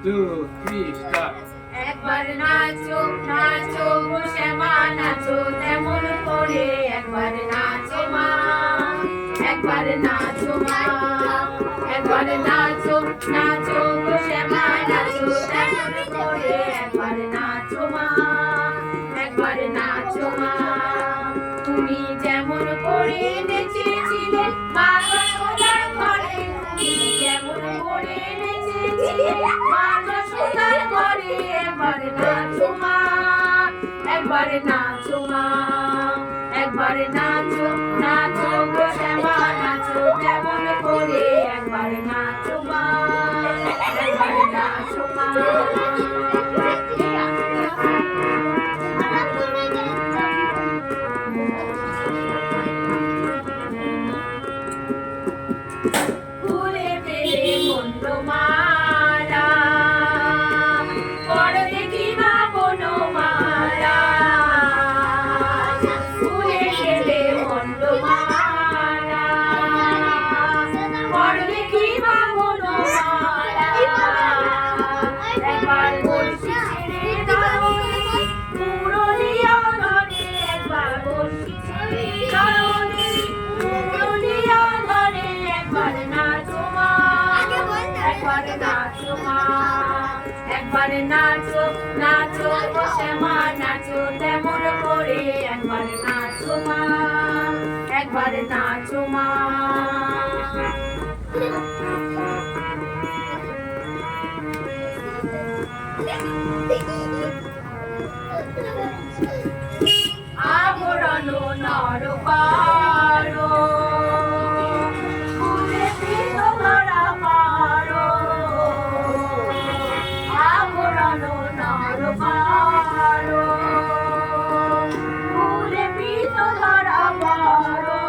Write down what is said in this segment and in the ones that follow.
2, 3, start. একবার নাচো নাচো গো শ্যামা নাচো তেমন করে একবার নাচো মা একবার নাচো মা একবার নাচো নাচো গো শ্যামা নাচো তেমন করে একবার নাচো মা একবার নাচো মা তুমি যেমন করে নেচেছিলে মা যশোদার ঘরে তুমি যেমন করে নেচেছিলে মা যশোদার ঘরে একবার নাচো মা একবার নাচো মা একবার নাচো নাচো গো শ্যামা নাচো তেমন করে একবার নাচো মা একবার নাচো মা ফুলে পেলে মন্দ মালা পর দেখি মা বনমালা ফুলে পেলে মন্দ মালা পর দেখি মা বনমালা একবার বলছি ছেড়ে দাও মুরলিয়া ধরে একবার বলছি ছেড়ে দাও মুরলিয়া ধরে একবার নাচো মা একবার নাচো মা একবার নাচো নাচো গো শ্যামা নাচো তেমন করে একবার নাচো মা একবার নাচো মা আবরণ নরপারো ফুলে পীত ধরা পারো আবরণ নরপারো ফুলে পীত ধরা পারো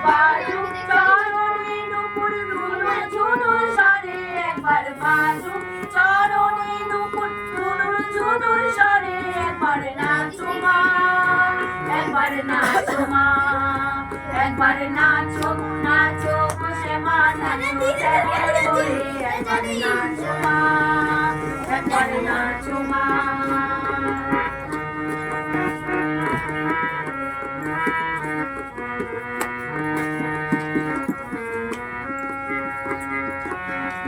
বাজুক চরণে নুপুর ধুনুর ঝুনুর সরে একবার বাজুক চরণে নুপুর ধুনুর ঝুনুর সরে একবার নাচো মা একবার নাচো মা একবার নাচো নাচো গো শ্যামা নাচো তেমন করে একবার নাচো মা একবার নাচো মা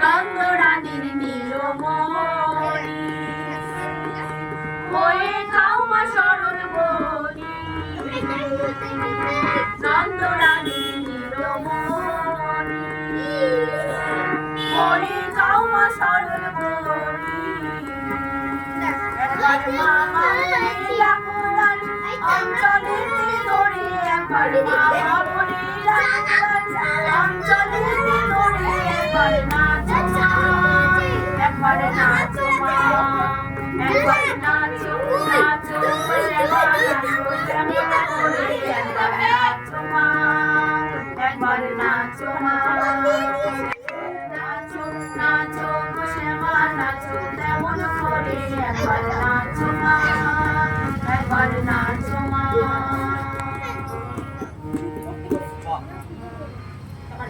নন্দরানীর নীলমণি হয়ে খাও মা শরণ বনি নন্দরানীর নীলমণি হয়ে খাও মা শরণ বনি একবার মা মামনিলা কোলালি অঞ্চলে ধরে একবার মা মামনিলা অঞ্চলে ধরে একবার নাচো মা একবার নাচো মা একবার নাচো নাচো শ্যামা নাচো তেমন করে একবার নাচো মা একবার নাচো মা নাচো নাচো গো শ্যামা নাচো তেমন করে একবার নাচো মা একবার নাচো